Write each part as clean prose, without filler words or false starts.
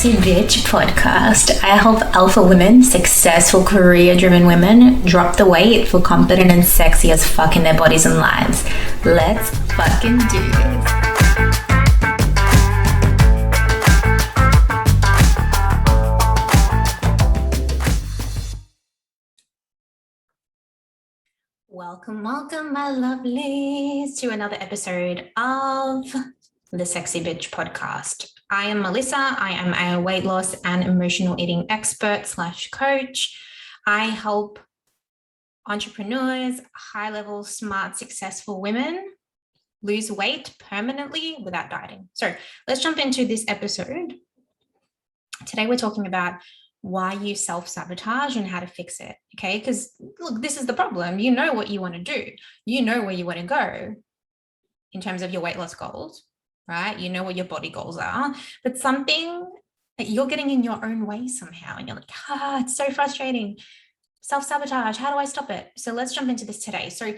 Sexy Bitch podcast. I help alpha women, successful career-driven women, drop the weight, feel confident and sexy as fuck in their bodies and lives. Let's fucking do this. Welcome, my lovelies, to another episode of the Sexy Bitch podcast. I am Melissa. I am a weight loss and emotional eating expert / coach. I help entrepreneurs, high-level, smart, successful women lose weight permanently without dieting. So let's jump into this episode. Today we're talking about why you self-sabotage and how to fix it, okay? Because look, this is the problem. You know what you want to do. You know where you want to go in terms of your weight loss goals, right? You know what your body goals are, but something that you're getting in your own way somehow, and you're like, it's so frustrating. Self-sabotage, how do I stop it? So let's jump into this today. So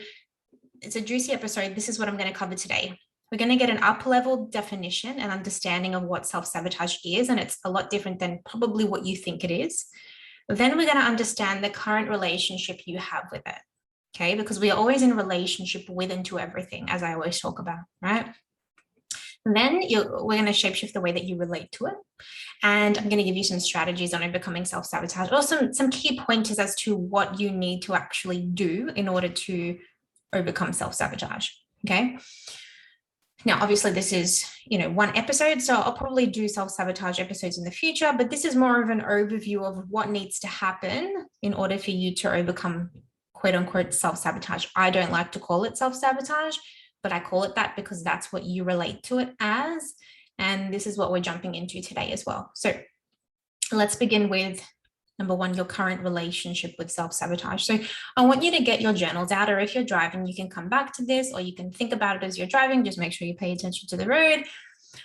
it's a juicy episode. This is what I'm going to cover today. We're going to get an up-level definition and understanding of what self-sabotage is, and it's a lot different than probably what you think it is. Then we're going to understand the current relationship you have with it, okay? Because we are always in relationship with and to everything, as I always talk about, right? And then we're going to shapeshift the way that you relate to it. And I'm going to give you some strategies on overcoming self-sabotage, or some key pointers as to what you need to actually do in order to overcome self-sabotage, okay? Now, obviously, this is, one episode, so I'll probably do self-sabotage episodes in the future, but this is more of an overview of what needs to happen in order for you to overcome, quote unquote, self-sabotage. I don't like to call it self-sabotage, but I call it that because that's what you relate to it as. And this is what we're jumping into today as well. So let's begin with number one, your current relationship with self-sabotage. So I want you to get your journals out, or if you're driving, you can come back to this, or you can think about it as you're driving. Just make sure you pay attention to the road.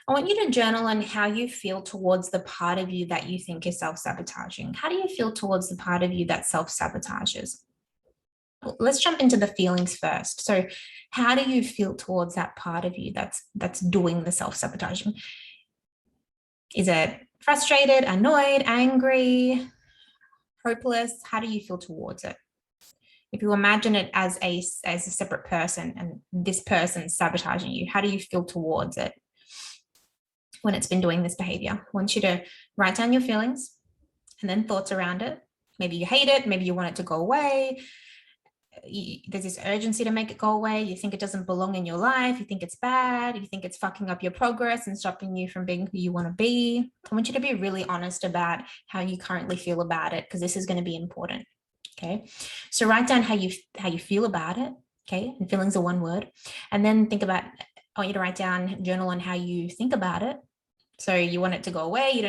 I want you to journal on how you feel towards the part of you that you think is self-sabotaging. How do you feel towards the part of you that self-sabotages? Let's jump into the feelings first. So how do you feel towards that part of you that's doing the self-sabotaging? Is it frustrated, annoyed, angry, hopeless? How do you feel towards it? If you imagine it as a separate person and this person sabotaging you, how do you feel towards it when it's been doing this behavior? I want you to write down your feelings and then thoughts around it. Maybe you hate it. Maybe you want it to go away. There's this urgency to make it go away. You think it doesn't belong in your life. You think it's bad. You think it's fucking up your progress and stopping you from being who you want to be. I want you to be really honest about how you currently feel about it, because this is going to be important. Okay. So write down how you feel about it. Okay. And feelings are one word. And then think about, I want you to write down, journal on how you think about it. So you want it to go away. You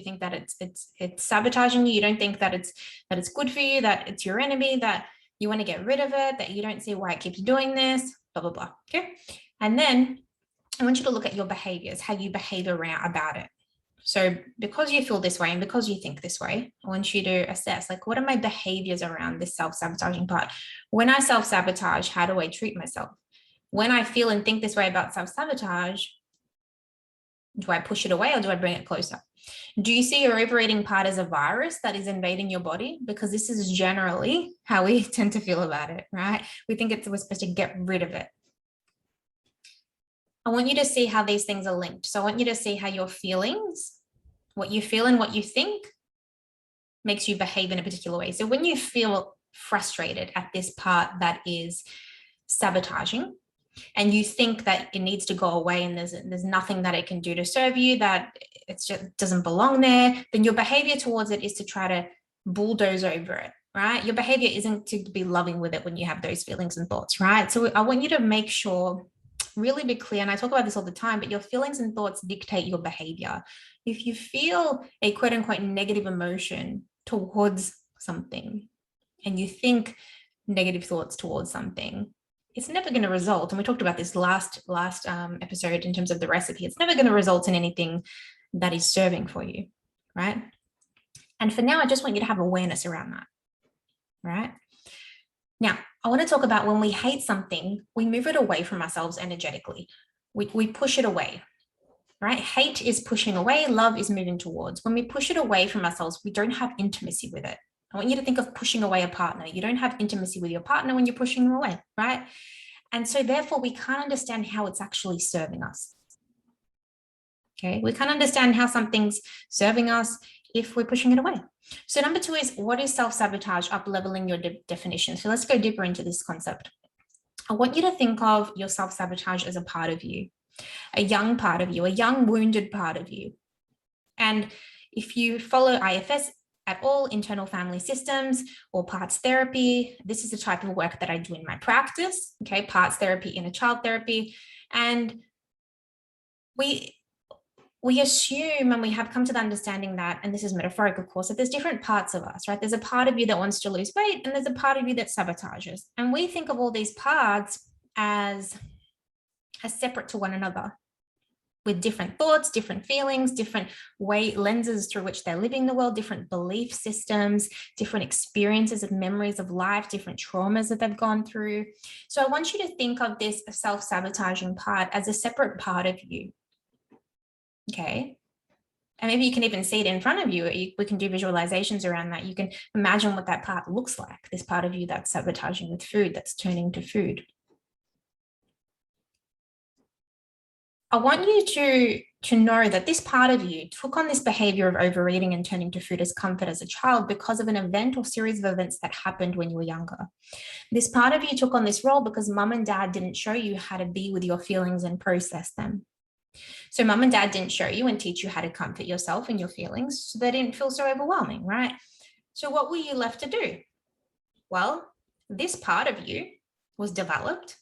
think that it's sabotaging you. You don't think that it's good for you, that it's your enemy, that you want to get rid of it, that you don't see why it keeps doing this, blah, blah, blah. Okay. And then I want you to look at your behaviors, how you behave about it. So because you feel this way and because you think this way, I want you to assess, what are my behaviors around this self-sabotaging part? When I self-sabotage, how do I treat myself? When I feel and think this way about self-sabotage, do I push it away or do I bring it closer? Do you see your overeating part as a virus that is invading your body? Because this is generally how we tend to feel about it, right? We think we're supposed to get rid of it. I want you to see how these things are linked. So I want you to see how your feelings, what you feel and what you think, makes you behave in a particular way. So when you feel frustrated at this part that is sabotaging, and you think that it needs to go away and there's nothing that it can do to serve you, that it just doesn't belong there, then your behavior towards it is to try to bulldoze over it, right? Your behavior isn't to be loving with it when you have those feelings and thoughts, right? So I want you to make sure, really be clear, and I talk about this all the time, but your feelings and thoughts dictate your behavior. If you feel a quote unquote negative emotion towards something and you think negative thoughts towards something, it's never going to result, and we talked about this last episode in terms of the recipe, it's never going to result in anything that is serving for you, right? And for now, I just want you to have awareness around that, right? Now, I want to talk about when we hate something, we move it away from ourselves energetically. We push it away. right? Hate is pushing away, love is moving towards. When we push it away from ourselves, we don't have intimacy with it. I want you to think of pushing away a partner. You don't have intimacy with your partner when you're pushing them away, right? And so therefore we can't understand how it's actually serving us. Okay, we can't understand how something's serving us if we're pushing it away. So number 2 is, what is self-sabotage? Up-leveling your definition. So let's go deeper into this concept. I want you to think of your self-sabotage as a part of you, a young part of you, a young wounded part of you. And if you follow IFS at all, internal family systems or parts therapy, this is the type of work that I do in my practice. Okay, parts therapy, inner child therapy. And we assume, and we have come to the understanding that, and this is metaphorical, of course, that there's different parts of us, right? There's a part of you that wants to lose weight, and there's a part of you that sabotages. And we think of all these parts as separate to one another, with different thoughts, different feelings, different lenses through which they're living the world, different belief systems, different experiences of memories of life, different traumas that they've gone through. So I want you to think of this self-sabotaging part as a separate part of you. Okay. And maybe you can even see it in front of you. We can do visualizations around that. You can imagine what that part looks like, this part of you that's sabotaging with food, that's turning to food. I want you to know that this part of you took on this behavior of overeating and turning to food as comfort as a child because of an event or series of events that happened when you were younger. This part of you took on this role because mum and dad didn't show you how to be with your feelings and process them. So mum and dad didn't show you and teach you how to comfort yourself and your feelings, so they didn't feel so overwhelming, right? So what were you left to do? Well, this part of you was developed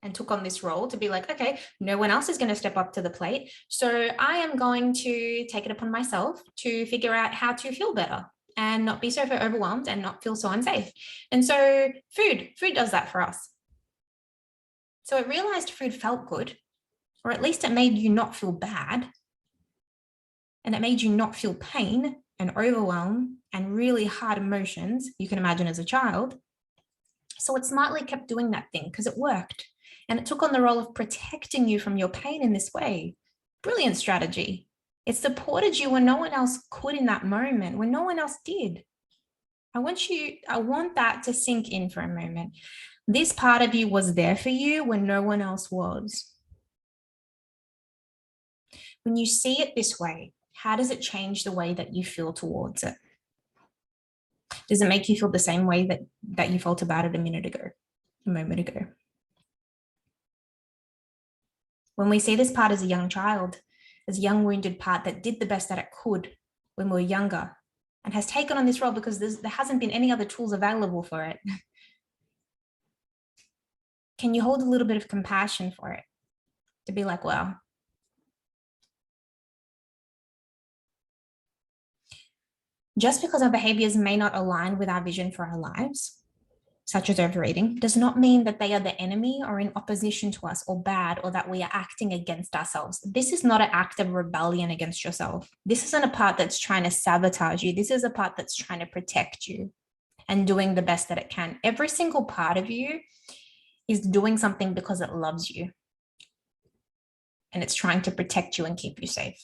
and took on this role to be like, okay, no one else is going to step up to the plate. So I am going to take it upon myself to figure out how to feel better and not be so overwhelmed and not feel so unsafe. And so food does that for us. So it realized food felt good, or at least it made you not feel bad. And it made you not feel pain and overwhelm and really hard emotions you can imagine as a child. So it smartly kept doing that thing because it worked. And it took on the role of protecting you from your pain in this way. Brilliant strategy. It supported you when no one else could in that moment, when no one else did. I want that to sink in for a moment. This part of you was there for you when no one else was. When you see it this way, how does it change the way that you feel towards it? Does it make you feel the same way that you felt about it a moment ago? When we see this part as a young child, as a young wounded part that did the best that it could when we were younger and has taken on this role because there hasn't been any other tools available for it, can you hold a little bit of compassion for it? To be like, wow. Just because our behaviors may not align with our vision for our lives, such as overeating, does not mean that they are the enemy or in opposition to us or bad, or that we are acting against ourselves. This is not an act of rebellion against yourself. This isn't a part that's trying to sabotage you. This is a part that's trying to protect you and doing the best that it can. Every single part of you is doing something because it loves you. And it's trying to protect you and keep you safe.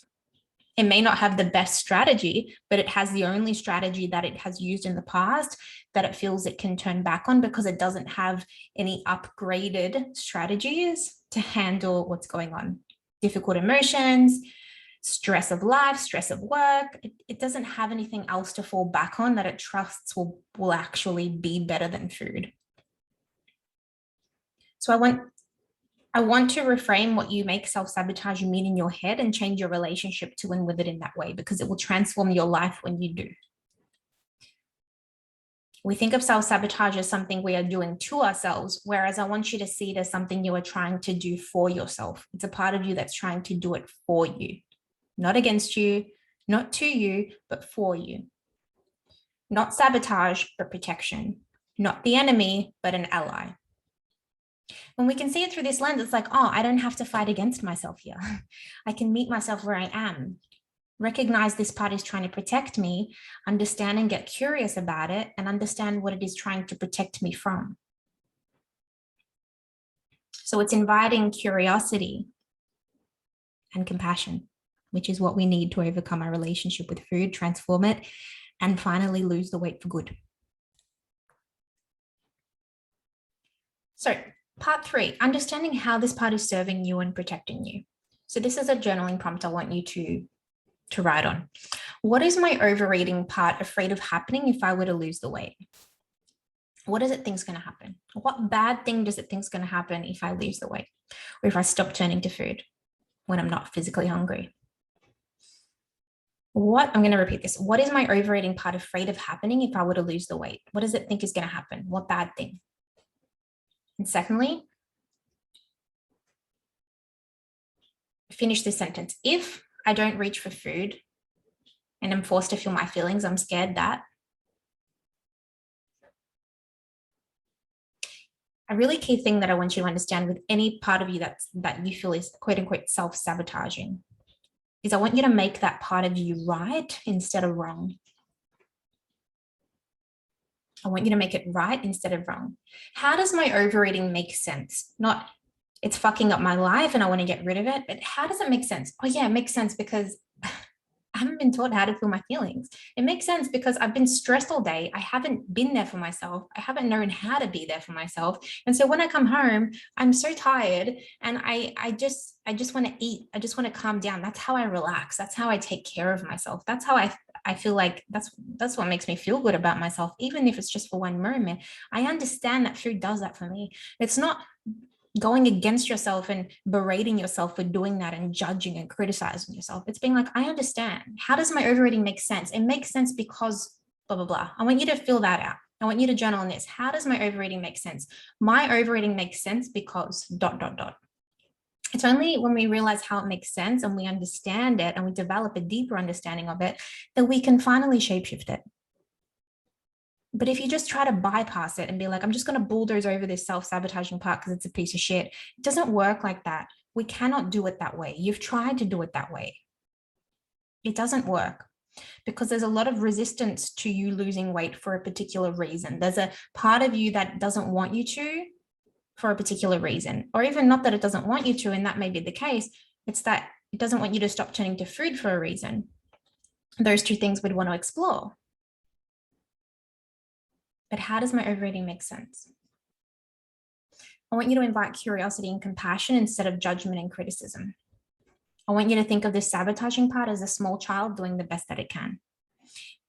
It may not have the best strategy, but it has the only strategy that it has used in the past that it feels it can turn back on because it doesn't have any upgraded strategies to handle what's going on. Difficult emotions, stress of life, stress of work. It doesn't have anything else to fall back on that it trusts will actually be better than food. So I want to reframe what you make self-sabotage mean in your head and change your relationship to and with it in that way, because it will transform your life when you do. We think of self-sabotage as something we are doing to ourselves, whereas I want you to see it as something you are trying to do for yourself. It's a part of you that's trying to do it for you, not against you, not to you, but for you. Not sabotage, but protection. Not the enemy, but an ally. When we can see it through this lens, it's like, oh, I don't have to fight against myself here. I can meet myself where I am. Recognize this part is trying to protect me, understand and get curious about it, and understand what it is trying to protect me from. So it's inviting curiosity and compassion. which is what we need to overcome our relationship with food, transform it, and finally lose the weight for good. So part 3, understanding how this part is serving you and protecting you. So this is a journaling prompt I want you to write on. What is my overeating part afraid of happening if I were to lose the weight? What does it think is going to happen? What bad thing does it think is going to happen if I lose the weight, or if I stop turning to food when I'm not physically hungry? I'm going to repeat this. What is my overeating part afraid of happening if I were to lose the weight? What does it think is going to happen? What bad thing? And secondly, finish this sentence. If I don't reach for food and I'm forced to feel my feelings, I'm scared that. A really key thing that I want you to understand with any part of you that you feel is quote unquote self-sabotaging is I want you to make that part of you right instead of wrong. I want you to make it right instead of wrong. How does my overeating make sense? Not it's fucking up my life and I want to get rid of it, but how does it make sense? Oh yeah, it makes sense because I haven't been taught how to feel my feelings. It makes sense because I've been stressed all day. I haven't been there for myself. I haven't known how to be there for myself. And so when I come home, I'm so tired and I just want to eat. I just want to calm down. That's how I relax. That's how I take care of myself. That's how I feel like that's what makes me feel good about myself, even if it's just for one moment. I understand that food does that for me. It's not going against yourself and berating yourself for doing that and judging and criticizing yourself. It's being like, I understand. How does my overeating make sense? It makes sense because blah, blah, blah. I want you to fill that out. I want you to journal on this. How does my overeating make sense? My overeating makes sense because ... It's only when we realize how it makes sense and we understand it and we develop a deeper understanding of it that we can finally shapeshift it. But if you just try to bypass it and be like, I'm just going to bulldoze over this self-sabotaging part because it's a piece of shit, it doesn't work like that. We cannot do it that way. You've tried to do it that way. It doesn't work because there's a lot of resistance to you losing weight for a particular reason. There's a part of you that doesn't want you to for a particular reason, or even not that it doesn't want you to, and that may be the case. It's that it doesn't want you to stop turning to food for a reason. Those two things we'd want to explore. But how does my overeating make sense? I want you to invite curiosity and compassion instead of judgment and criticism. I want you to think of this sabotaging part as a small child doing the best that it can.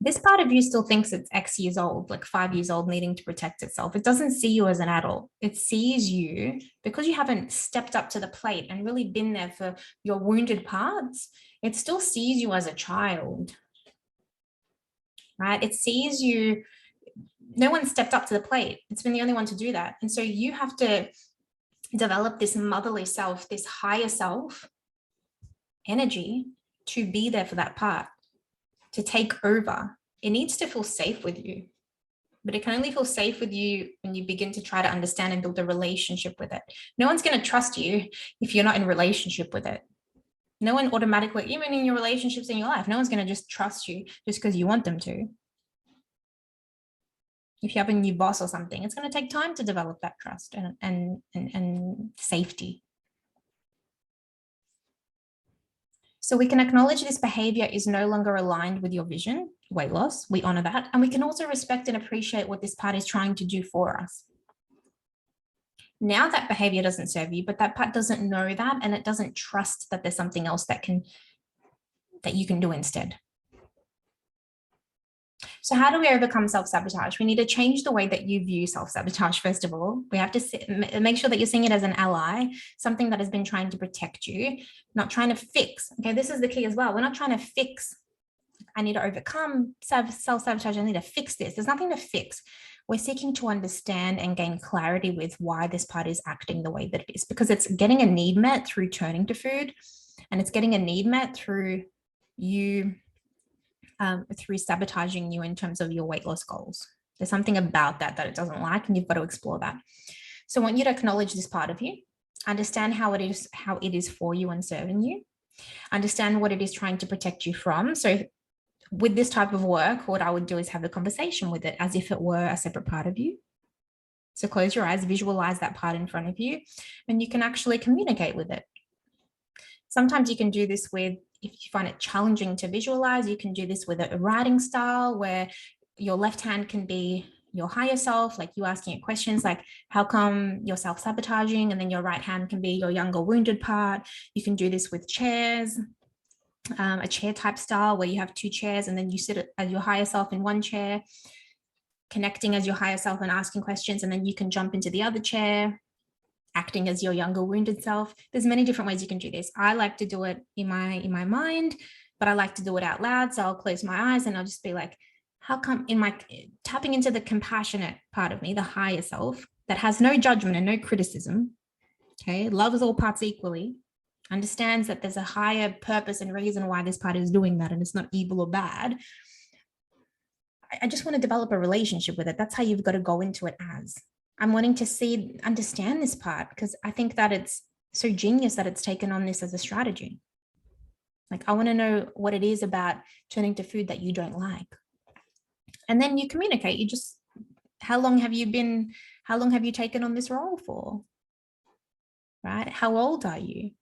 This part of you still thinks it's X years old, like 5 years old, needing to protect itself. It doesn't see you as an adult. It sees you because you haven't stepped up to the plate and really been there for your wounded parts. It still sees you as a child, right? It sees you. No one stepped up to the plate. It's been the only one to do that. And so you have to develop this motherly self, this higher self energy to be there for that part, to take over. It needs to feel safe with you, but it can only feel safe with you when you begin to try to understand and build a relationship with it. No one's going to trust you if you're not in relationship with it. No one automatically, even in your relationships in your life, no one's going to just trust you just because you want them to. If you have a new boss or something, it's going to take time to develop that trust and safety. So we can acknowledge this behavior is no longer aligned with your vision, weight loss. We honor that. And we can also respect and appreciate what this part is trying to do for us. Now that behavior doesn't serve you, but that part doesn't know that, and it doesn't trust that there's something else that you can do instead. So how do we overcome self-sabotage? We need to change the way that you view self-sabotage, first of all. We have to make sure that you're seeing it as an ally, something that has been trying to protect you, not trying to fix. Okay, this is the key as well. We're not trying to fix. I need to overcome self-sabotage. I need to fix this. There's nothing to fix. We're seeking to understand and gain clarity with why this part is acting the way that it is, because it's getting a need met through turning to food, and it's getting a need met through you through sabotaging you in terms of your weight loss goals. There's something about that it doesn't like, and you've got to explore that. So I want you to acknowledge this part of you, understand how it is for you and serving you, understand what it is trying to protect you from. So with this type of work, what I would do is have a conversation with it as if it were a separate part of you. So close your eyes, visualize that part in front of you, and you can actually communicate with it. Sometimes you can do this with if you find it challenging to visualize, you can do this with a writing style where your left hand can be your higher self, like you asking it questions like, how come you're self-sabotaging? And then your right hand can be your younger wounded part. You can do this with chairs, a chair type style where you have two chairs and then you sit as your higher self in one chair, connecting as your higher self and asking questions, and then you can jump into the other chair, acting as your younger wounded self. There's many different ways you can do this. I like to do it in my mind, but I like to do it out loud. So I'll close my eyes and I'll just be like, how come, in my tapping into the compassionate part of me, the higher self that has no judgment and no criticism, okay, loves all parts equally, understands that there's a higher purpose and reason why this part is doing that, and it's not evil or bad. I just want to develop a relationship with it. That's how you've got to go into it as. I'm wanting to understand this part, because I think that it's so genius that it's taken on this as a strategy. Like, I want to know what it is about turning to food that you don't like. And then you communicate. You just, how long have you taken on this role for? Right? How old are you?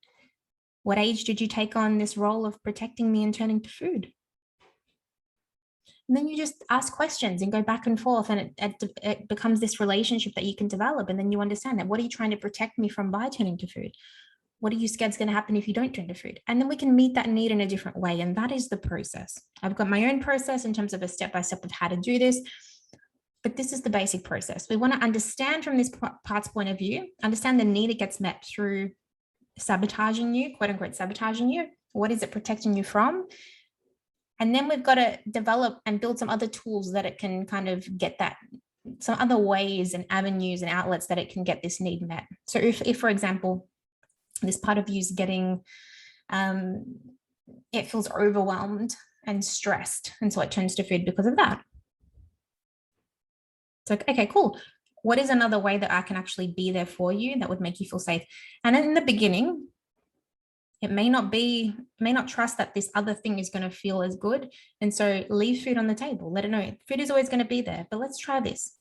What age did you take on this role of protecting me and turning to food? And then you just ask questions and go back and forth, and it becomes this relationship that you can develop. And then you understand that, what are you trying to protect me from by turning to food? What are you scared is going to happen if you don't turn to food? And then we can meet that need in a different way. And that is the process. I've got my own process in terms of a step-by-step of how to do this. But this is the basic process. We want to understand from this part's point of view, understand the need it gets met through sabotaging you, quote unquote, sabotaging you. What is it protecting you from? And then we've got to develop and build some other tools that it can kind of get that, some other ways and avenues and outlets that it can get this need met. So if for example, this part of you is getting, it feels overwhelmed and stressed, and so it turns to food because of that. So, okay, cool. What is another way that I can actually be there for you that would make you feel safe? And in the beginning, it may not trust that this other thing is going to feel as good. And so leave food on the table, let it know food is always going to be there, but let's try this.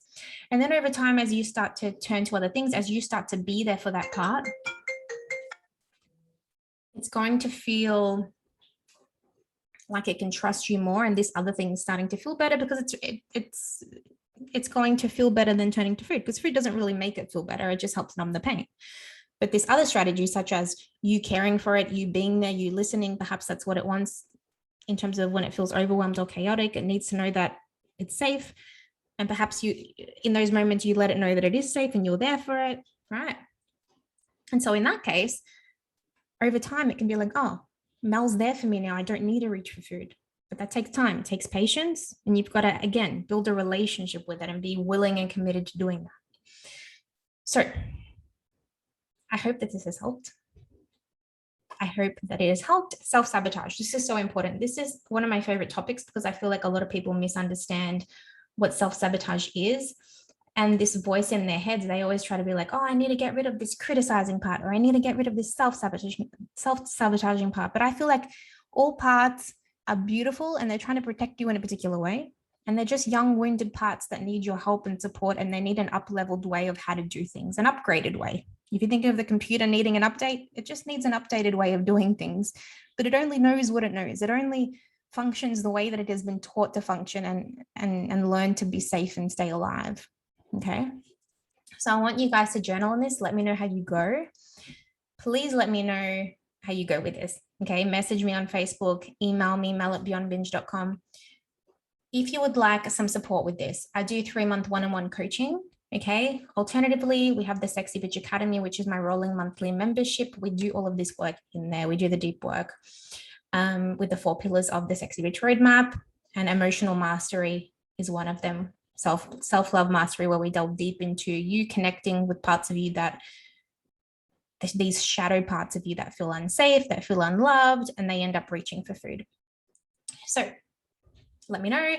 And then over time, as you start to turn to other things, as you start to be there for that part, it's going to feel like it can trust you more, and this other thing is starting to feel better, because it's going to feel better than turning to food, because food doesn't really make it feel better. It just helps numb the pain. But this other strategy, such as you caring for it, you being there, you listening, perhaps that's what it wants in terms of when it feels overwhelmed or chaotic. It needs to know that it's safe. And perhaps you, in those moments, you let it know that it is safe and you're there for it, right? And so in that case, over time, it can be like, oh, Mel's there for me now. I don't need to reach for food. But that takes time. It takes patience. And you've got to, again, build a relationship with it and be willing and committed to doing that. So I hope that this has helped. I hope that it has helped. Self-sabotage. This is so important. This is one of my favorite topics, because I feel like a lot of people misunderstand what self-sabotage is. And this voice in their heads, they always try to be like, oh, I need to get rid of this criticizing part, or I need to get rid of this self-sabotaging part. But I feel like all parts are beautiful, and they're trying to protect you in a particular way. And they're just young, wounded parts that need your help and support, and they need an up-leveled way of how to do things, an upgraded way. If you think of the computer needing an update, it just needs an updated way of doing things, but it only knows what it knows. It only functions the way that it has been taught to function and learn to be safe and stay alive. Okay. So I want you guys to journal on this. Let me know how you go. Please let me know how you go with this. Okay. Message me on Facebook, email me, mel@beyondbinge.com. If you would like some support with this, I do 3-month one-on-one coaching. Okay. Alternatively, we have the Sexy Bitch Academy, which is my rolling monthly membership. We do all of this work in there. We do the deep work with the 4 pillars of the Sexy Bitch roadmap, and emotional mastery is one of them. Self-love mastery, where we delve deep into you connecting with parts of you that, these shadow parts of you that feel unsafe, that feel unloved, and they end up reaching for food. So let me know.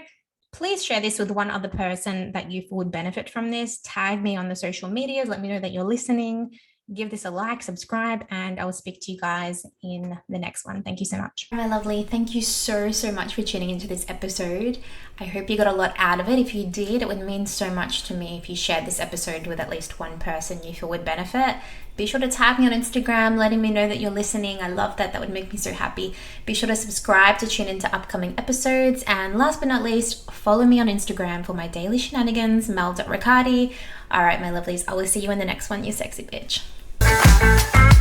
Please share this with one other person that you would benefit from this. Tag me on the social medias. Let me know that you're listening. Give this a like, subscribe, and I will speak to you guys in the next one. Thank you so much. My lovely, thank you so much for tuning into this episode. I hope you got a lot out of it. If you did, it would mean so much to me if you shared this episode with at least one person you feel would benefit. Be sure to tag me on Instagram, letting me know that you're listening. I love that. That would make me so happy. Be sure to subscribe to tune into upcoming episodes. And last but not least, follow me on Instagram for my daily shenanigans, mel.riccardi. All right, my lovelies, I will see you in the next one, you sexy bitch.